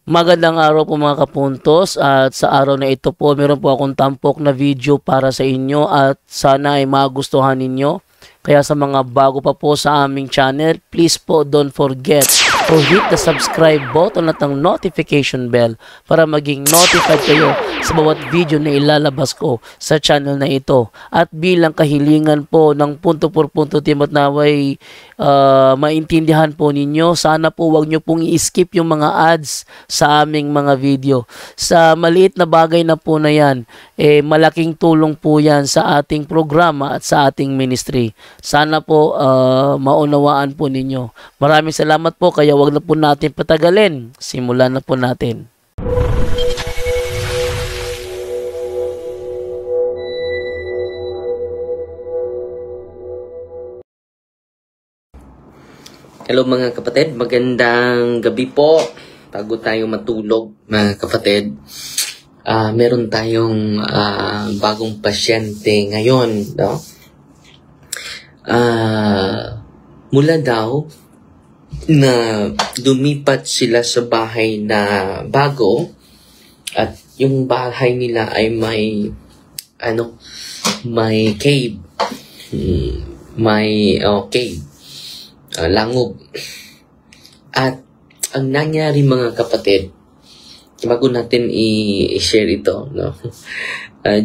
Magandang araw po mga kapuntos, at sa araw na ito po meron po akong tampok na video para sa inyo at sana ay magustuhan ninyo. Kaya sa mga bago pa po sa aming channel, please po don't forget to hit the subscribe button at ang notification bell para maging notified kayo sa bawat video na ilalabas ko sa channel na ito. At bilang kahilingan po ng punto por punto team at naway maintindihan po ninyo, sana po wag nyo pong i-skip yung mga ads sa aming mga video. Sa maliit na bagay na po na yan, malaking tulong po yan sa ating programa at sa ating ministry. Sana po maunawaan po ninyo. Maraming salamat po, kaya wag na po natin patagalin. Simulan na po natin. Hello mga kapatid, magandang gabi po. Bago tayo matulog mga kapatid, meron tayong bagong pasyente ngayon, no? Mula daw na lumipat sila sa bahay na bago at yung bahay nila ay may cave. Cave. Langob. At ang nangyari mga kapatid, bago natin i-share ito, no?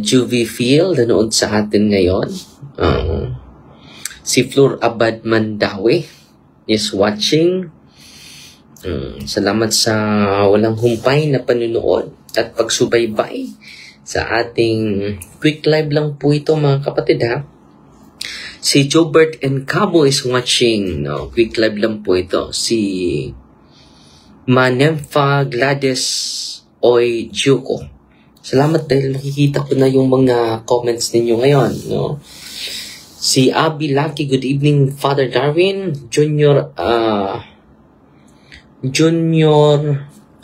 Juvie Field nanood sa atin ngayon. Si Flor Abad Mandawi is watching. Salamat sa walang humpay na panunood at pagsubaybay sa ating quick live lang po ito mga kapatid, ha. Si Jobert and Cabo is watching. No, quick live lang po ito. Si Manemfa Gladys Oy Juko. Salamat dahil nakikita ko na yung mga comments ninyo ngayon. No? Si Abby Lucky, good evening Father Darwin. Junior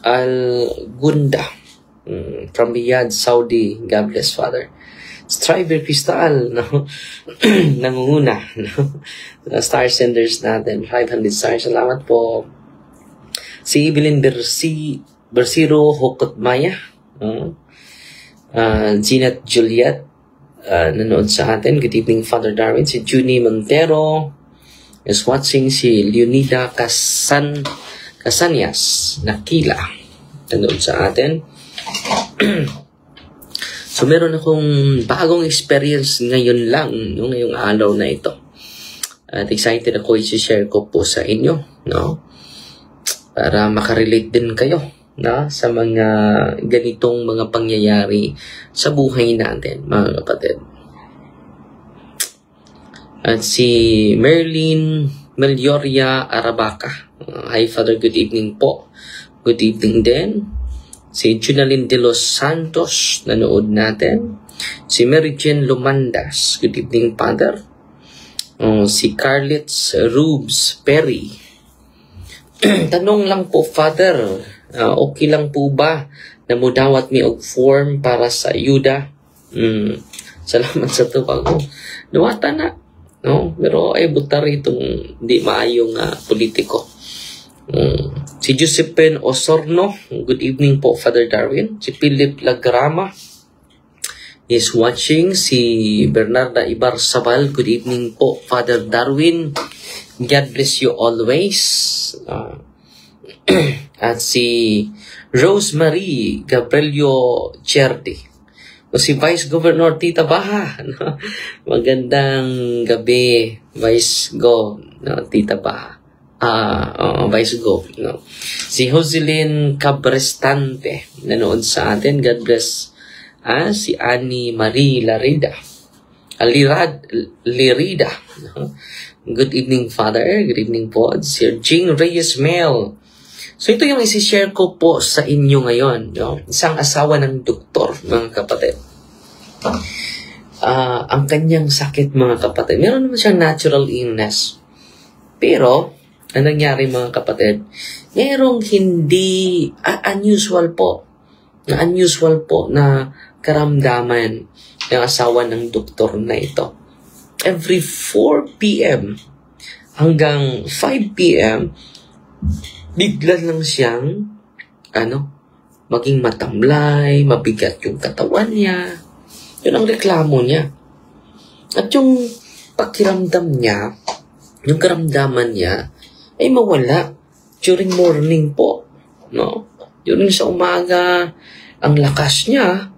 Al-Gunda from Riyadh, Saudi. God bless Father. Striver Crystal, no? Nangunguna, no? Star senders natin, 500 stars. Salamat po. Si Evelyn Bersiro Hokotmaya, Ginat Juliet, nanood sa atin. Good evening, Father Darwin. Si Junie Montero is watching. Si Leonida Casanias Nakila, nanood sa atin. So, meron akong bagong experience ngayon lang, no, ngayong araw na ito. At excited ako i-share ko po sa inyo, no? Para makarelate din kayo, no, sa mga ganitong mga pangyayari sa buhay natin, mga kapatid. At si Merlin Melioria Arabaca. Hi, Father. Good evening po. Good evening din. Si Junalyn De Los Santos, nanood natin. Si Mary Jane Lumandas, good evening, Father. Si Carlitz Rubes Perry. Tanong lang po, Father, okay lang po ba na mudawat mi og form para sa ayuda? Salamat sa tubag. Nuwata na, no? Pero ay buta itong di maayong politiko. Si Josephine Osorno, good evening po, Father Darwin. Si Philip Lagrama is watching. Si Bernarda Ibarzabal, good evening po, Father Darwin. God bless you always. At si Rosemary Gabrielio Cerdi. O si Vice Governor Tita Baha. Magandang gabi, Vice Go, no, Tita Baha. Vice Go, no. Si Jocelyn Cabrestante nanood sa atin. God bless. Si Annie Marie Larida. Lirida. No? Good evening, Father. Good evening po. Si Jean Reyes Mel. So ito yung isi-share ko po sa inyo ngayon. No? Isang asawa ng doktor, mga kapatid. Ang kanyang sakit, mga kapatid. Meron naman siyang natural illness. Pero ang nangyari, mga kapatid, merong hindi unusual po na karamdaman ng asawa ng doktor na ito. Every 4 p.m. hanggang 5 p.m., bigla lang siyang maging matamlay, mabigat yung katawan niya. Yun ang reklamo niya. At yung pakiramdam niya, yung karamdaman niya, ay mawala during morning po. No? During sa umaga, ang lakas niya,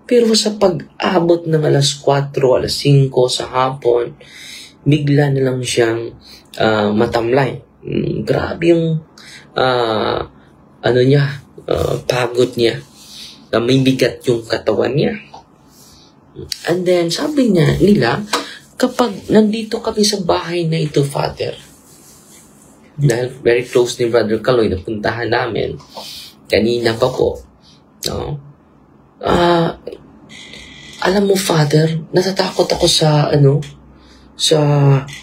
pero sa pag-abot ng alas 4, alas 5 sa hapon, bigla na lang siyang matamlay. Grabe yung pagod niya. May bigat yung katawan niya. And then, sabi nila, kapag nandito kami sa bahay na ito, Father, dahil very close ni Brother Kaloy, napuntahan namin, kanina pa po, no? Alam mo, Father, natatakot ako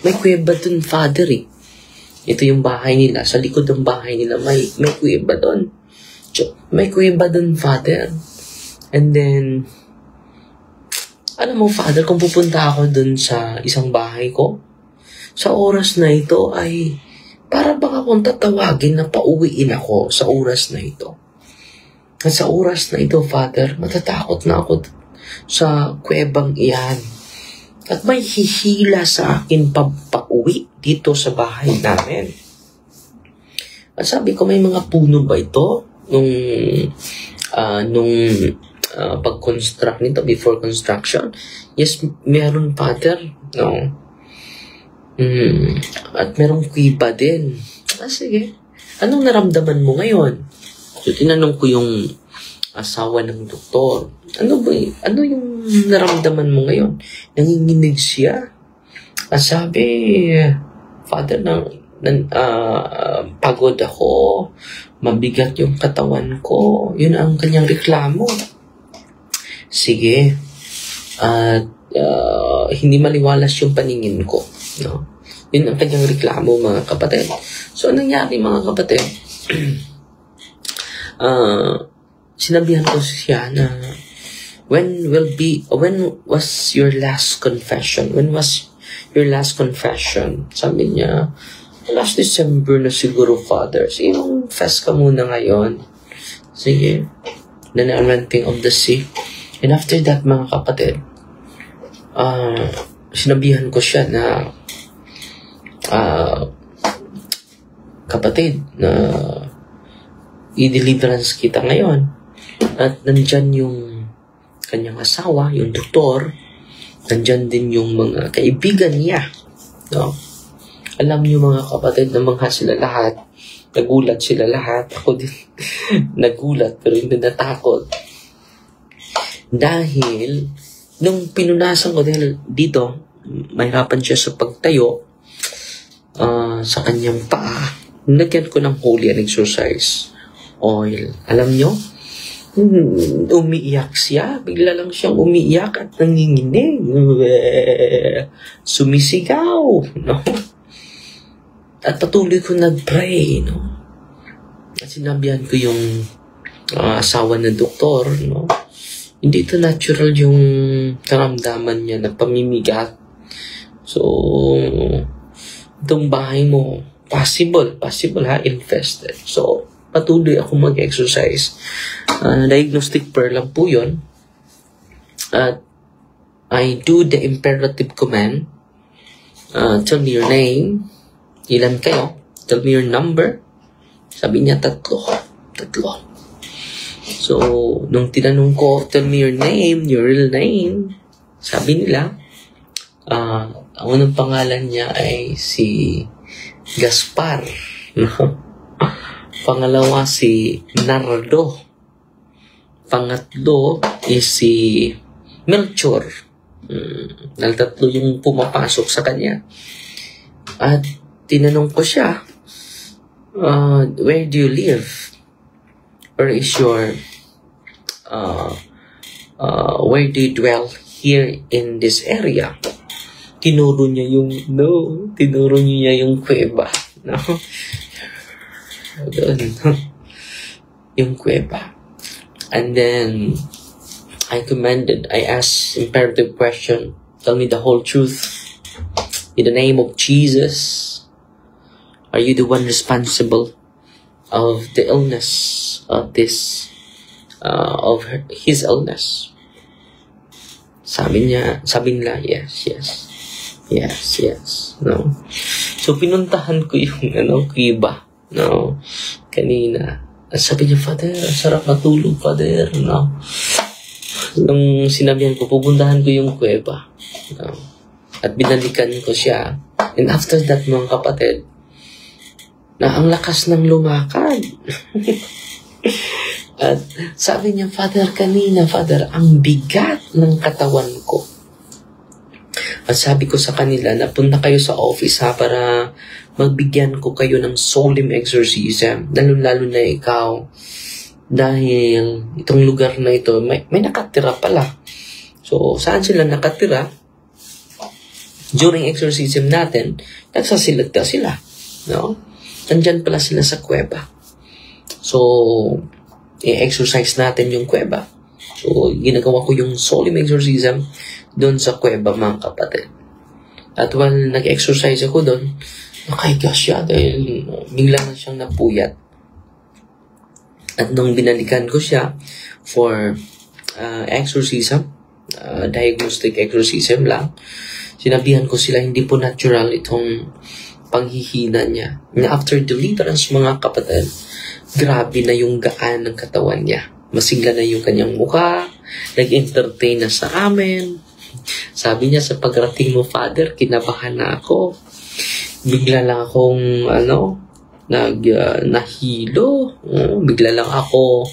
may kuweba dun, Father, eh. Ito yung bahay nila. Sa likod ng bahay nila, may kuweba dun. May kuweba dun, Father. And then, alam mo, Father, kung pupunta ako dun sa isang bahay ko, sa oras na ito ay para bang akong tatawagin na pauwiin ako sa oras na ito. At sa oras na ito, Father, matatakot na ako sa kuwebang iyan. At may hihila sa akin pauwi dito sa bahay namin. At sabi ko, may mga puno ba ito? Nung pag-construct nito, before construction? Yes, meron, Father. No? At merong kuiba din. Sige. Anong naramdaman mo ngayon? So, tinanong ko yung asawa ng doktor. Ano yung naramdaman mo ngayon? Nanginginig siya. At sabi, Father, pagod ako. Mabigat yung katawan ko. Yun ang kanyang reklamo. Sige. At hindi maliwalas yung paningin ko. No? Yun ang kanyang reklamo, mga kapatid. So, anong nangyari, mga kapatid? Sinabihan ko siya na when was your last confession? When was your last confession? Sabi niya, last December na siguro, Father. Sige, confess ka muna ngayon. Sige. Then I'm renting of the sea. And after that, mga kapatid, sinabihan ko siya na kapatid, na i-deliverance kita ngayon. At nandyan yung kanyang asawa, yung doktor. Nandyan din yung mga kaibigan niya. No? Alam niyo, mga kapatid, na mga sila lahat. Nagulat sila lahat. Ako din nagulat, pero hindi natakot. Dahil, nung pinunasan ko, dahil dito, mahirapan siya sa pagtayo, sa kanyang paa, nagyan ko ng holy and exercise oil. Alam nyo, umiiyak siya. Bigla lang siyang umiiyak at nanginginig. Sumisigaw. No? At patuloy ko nag-pray. No? At sinabihan ko yung asawa ng doktor. No? Hindi ito natural yung karamdaman niya na pamimigat. So, itong bahay mo, possible ha, infested. So, patuloy ako mag-exercise. Diagnostic prayer lang po yun. At I do the imperative command. Tell me your name. Ilan kayo? Tell me your number. Sabi niya, 3. So, nung tinanong ko, tell me your name, your real name. Sabi nila, ang unang pangalan niya ay si Gaspar. No? Pangalawa si Nardo. Pangatlo is si Melchor. Nagtatlo yung pumapasok sa kanya. At tinanong ko siya, where do you live? Where is your where do you dwell here in this area? Tinuro niya yung kuweba. No? Doon. Yung kuweba. And then, I asked imperative question, tell me the whole truth. In the name of Jesus, are you the one responsible of the illness of this, his illness. Sabi nila, yes, no? So, pinuntahan ko yung, kuiba, no? Kanina. At sabi niya, Father, sarap matulog, Father, no? Nung sinabihan ko, pupuntahan ko yung kuweba, no? At binalikan ko siya. And after that, mga kapatid, na ang lakas ng lumakad. At sabi niya, Father, ang bigat ng katawan ko. At sabi ko sa kanila, napunta kayo sa office ha, para magbigyan ko kayo ng solemn exorcism. Lalo na ikaw. Dahil itong lugar na ito, may nakatira pala. So, saan sila nakatira? During exorcism natin, nagsasilagta sila. No? Nandyan pala sila sa kuweba. So, i-exercise natin yung kuweba. So, ginagawa ko yung solemn exorcism doon sa kuweba, mga kapatid. At while nag-exercise ako doon, nakahiga siya dahil bigla na siyang napuyat. At nung binalikan ko siya for exorcism, diagnostic exorcism lang, sinabihan ko sila hindi po natural itong panghihina niya. After deliverance, mga kapatid, grabe na yung gaan ng katawan niya. Masigla na yung kanyang mukha, nag-entertain na sa amin. Sabi niya, sa pagrating mo, Father, kinabahan na ako. Bigla lang akong, nahilo. Bigla lang ako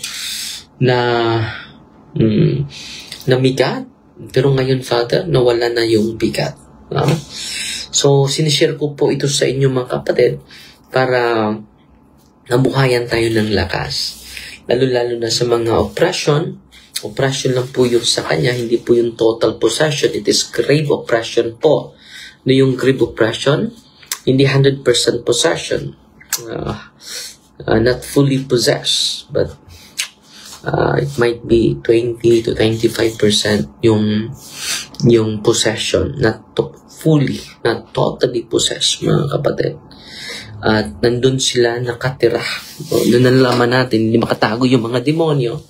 namigat. Pero ngayon, Father, nawala na yung bigat. So, sinishare ko po ito sa inyo, mga kapatid, para nabuhayan tayo ng lakas. Lalo na sa mga oppression. Oppression lang po yung sa kanya, hindi po yung total possession. It is grave oppression po. Yung grave oppression, hindi 100% possession. Not fully possessed, but it might be 20 to 25% yung possession, not totally possessed, mga kapatid. At nandun sila nakatira. Doon nalaman natin, hindi makatago yung mga demonyo.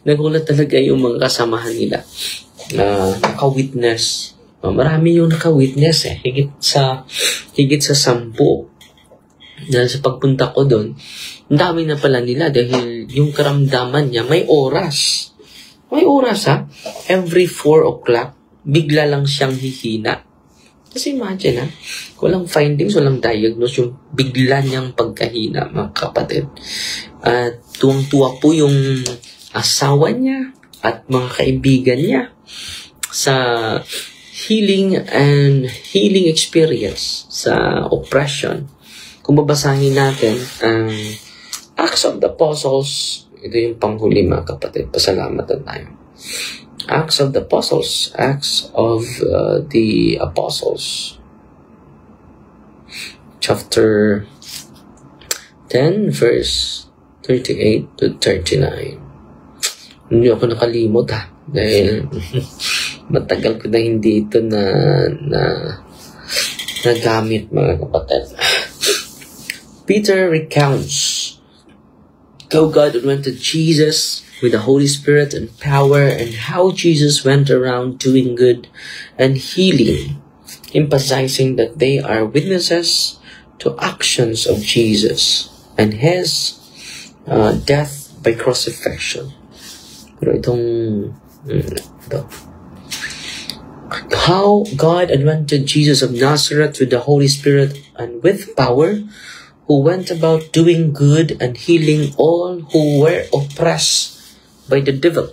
Nagulat talaga yung mga kasamahan nila. Naka-witness. Marami yung naka-witness higit sa 10. Dahil sa pagpunta ko doon, ang dami na pala nila dahil yung karamdaman niya may oras. May oras Every 4 o'clock, bigla lang siyang hihina. Kasi imagine walang findings, walang diagnose, yung bigla niyang pagkahina, mga kapatid. At tuwang-tuwa po yung asawa niya at mga kaibigan niya sa healing experience sa oppression. Kung babasahin natin ang Acts of the Apostles, ito yung panghuli, mga kapatid, pasalamatan tayo. Acts of the Apostles, chapter 10, verse 38 to 39. Hindi ako nakalimot dahil matagal ko na hindi ito nagamit, mga kapatid. Peter recounts how God anointed Jesus with the Holy Spirit and power, and how Jesus went around doing good and healing, emphasizing that they are witnesses to actions of Jesus and His death by crucifixion. Pero how God anointed Jesus of Nazareth with the Holy Spirit and with power, who went about doing good and healing all who were oppressed by the devil.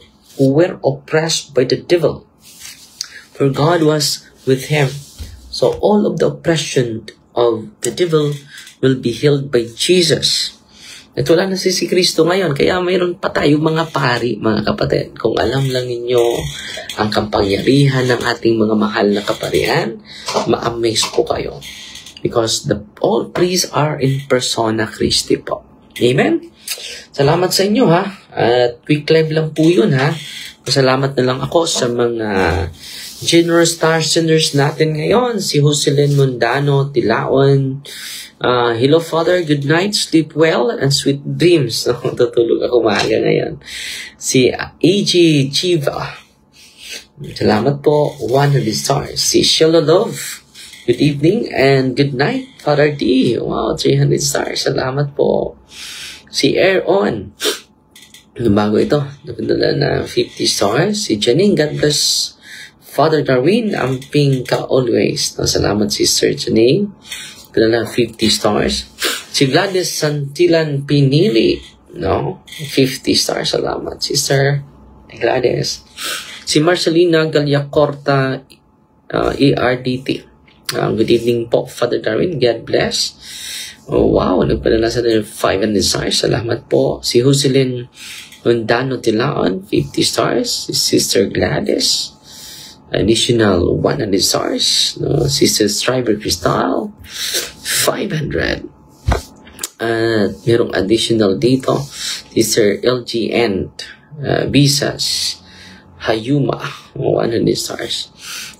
For God was with him. So all of the oppression of the devil will be healed by Jesus. At wala na si Kristo ngayon, kaya mayroon pa tayong mga pari, mga kapatid. Kung alam lang ninyo ang kapangyarihan ng ating mga mahal na kaparihan, ma-amaze po kayo. Because all priests are in persona Christi po. Amen? Salamat sa inyo At quick live lang po yun Pasalamat na lang ako sa mga generous star senders natin ngayon, si Jocelyn Mundano, Tilaon. Hello Father, good night, sleep well, and sweet dreams. Tutulog ako maaga ngayon. Si A.G. Chiva, salamat po, 100 stars. Si Sheila Love, good evening and good night, Father D. Wow, 300 stars, salamat po. Si Air On, bago ito, napindala na 50 stars. Si Janine, God bless Father Darwin, amping ka always. Salamat Sister Janine. Pinala 50 stars. Si Gladys Santilan Pinili. 50 stars. Salamat Sister Gladys. Si Marcelina Galyacorta ERDT. Good evening po Father Darwin. God bless. Oh, wow. Nagpadala sa 500 stars. Salamat po. Si Jocelyn Mundano Tilaon. 50 stars. Si Sister Gladys. Additional 100 stars. Sister Striver Crystal, 500. At merong additional dito. Sister LGN Bisas Hayuma, 100 stars.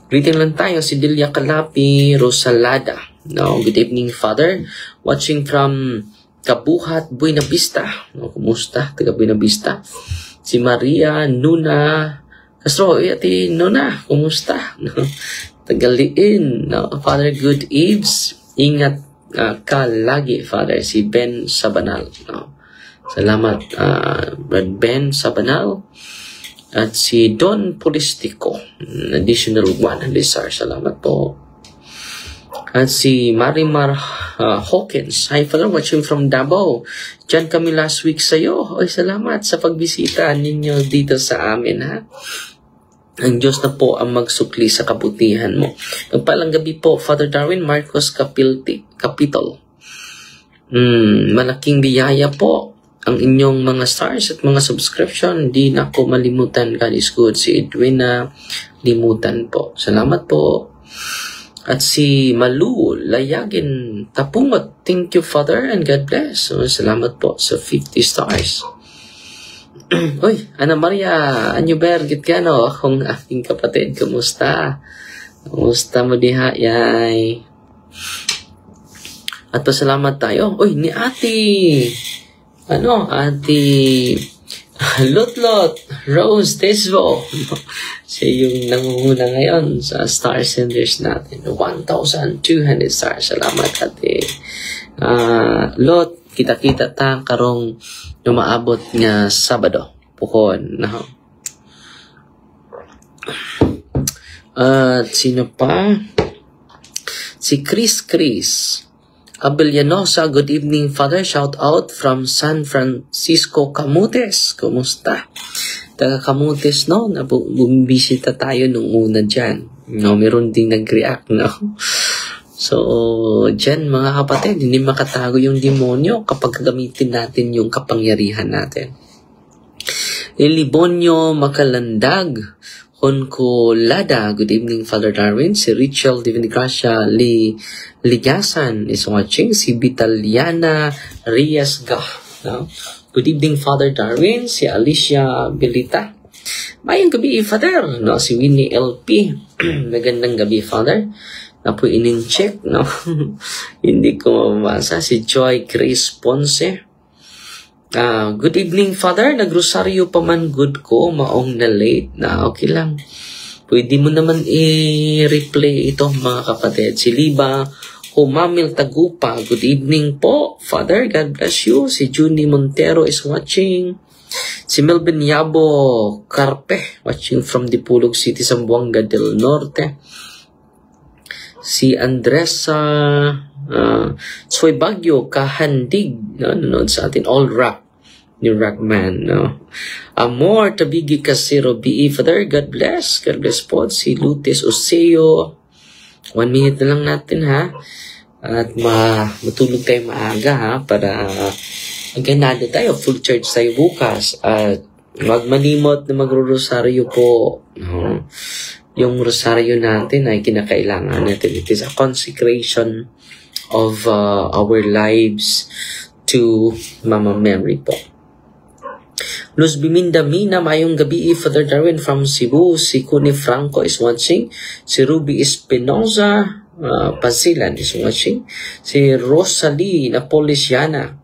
Greeting lang tayo. Si Delia Calapi Rosalada. Good evening, Father. Watching from Kabuhat, Buena Vista. Kumusta? Taga Buena Vista. Si Maria Nuna Castro, ati Nona, kumusta? Tagaliin. Father, good eves. Ingat ka lagi, Father. Si Ben Sabanal. Salamat, Brad Ben Sabanal. At si Don Polistico. Additional 100 stars. Salamat po. At si Marimar Hawkins. Hi, Father, watching from Davao. Diyan kami last week sa'yo. Oy, salamat sa pagbisita ninyo dito sa amin, ha? Ang Diyos na po ang magsukli sa kabutihan mo. Nagpalang gabi po, Father Darwin, Marcos Capitol. Malaking biyaya po ang inyong mga stars at mga subscription. Di na ko malimutan. God is good. Si Edwina Limutan po. Salamat po. At si Malu Layagin Tapungot. Thank you, Father, and God bless. Salamat po sa 50 stars. Uy, Ana Maria, Anyuber, Gitgano, akong aking kapatid, kumusta? Kumusta mo diha, yay? At pasalamat tayo. Uy, ni Ate, Ate Lotlot Rose Tesvo. Siya yung nangunguna ngayon sa star senders natin. 1,200 stars. Salamat, Ate. Lot, kita-kita ta karong umaabot nga Sabado. Pukon. At sino pa? Si Chris Abellanosa. Good evening, Father. Shout out from San Francisco, Camotes. Kumusta? Taga Camotes, no? Bumisita tayo nung una dyan. Meron ding nag-react, no? So, dyan mga kapatid, hindi makatago yung demonyo kapag gamitin natin yung kapangyarihan natin. Elibonyo Makalandag, Honko Lada, good evening, Father Darwin. Si Rachel Divinigracia Ligasan is watching. Si Vitaliana Riasga. No? Good evening, Father Darwin. Si Alicia Belita. Mayang gabi, Father. No? Si Winnie LP. Magandang gabi, Father. Na po in-check, no? Hindi ko mabasa. Si Joy Grace Ponce. Good evening, Father. Nagrosaryo pa man good ko. Maong na late na. Okay lang. Pwede mo naman i-replay ito, mga kapatid. Si Liba Humamil Tagupa. Good evening po, Father. God bless you. Si Junie Montero is watching. Si Melvin Yabo Carpe, watching from Dipulog City, Zamboanga del Norte. Si Andresa Soy Bagyo Kahandig, nanonood sa atin. All Rock, New Rockman, no? Amor Tabigi Casero BE, Father, God bless. God bless po. Si Lutes Oseo. 1 minute na lang natin, ha? At matulog tayo maaga, ha? Para ganado tayo. Full church tayo bukas. At wag malimot na magro-rosaryo po, no? Yung rosaryo natin ay kinakailangan natin. It is a consecration of our lives to Mama Mary po. Luz Bimindamina, mayong gabi, Father Darwin from Cebu. Si Kuni Franco is watching. Si Ruby Espinosa, Pasilan is watching. Si Rosalie Napolisiana.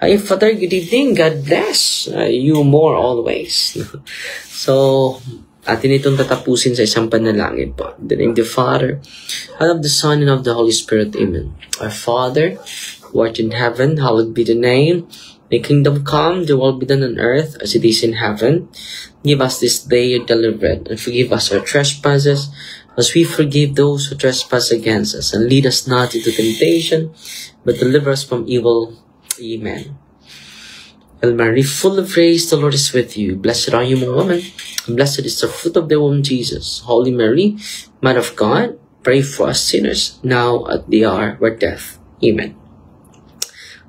Hi, Father, good evening. God bless you more always. So, atin itong tatapusin sa isang panalangin po. In the name of the Father, and of the Son, and of the Holy Spirit. Amen. Our Father, who art in heaven, hallowed be the name. Thy kingdom come, the will be done on earth as it is in heaven. Give us this day your daily bread, and forgive us our trespasses, as we forgive those who trespass against us. And lead us not into temptation, but deliver us from evil. Amen. Hail Mary, full of grace, the Lord is with you. Blessed are you among women, and blessed is the fruit of thy womb, Jesus. Holy Mary, Mother of God, pray for us sinners, now at the hour of our death. Amen.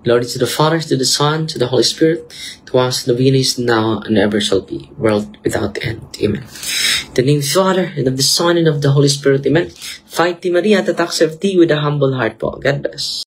Glory to the Father, to the Son, to the Holy Spirit, to us and is now and ever shall be, world without end. Amen. In the name of the Father, and of the Son, and of the Holy Spirit. Amen. Fight, Maria, that accept thee with a humble heart. God bless.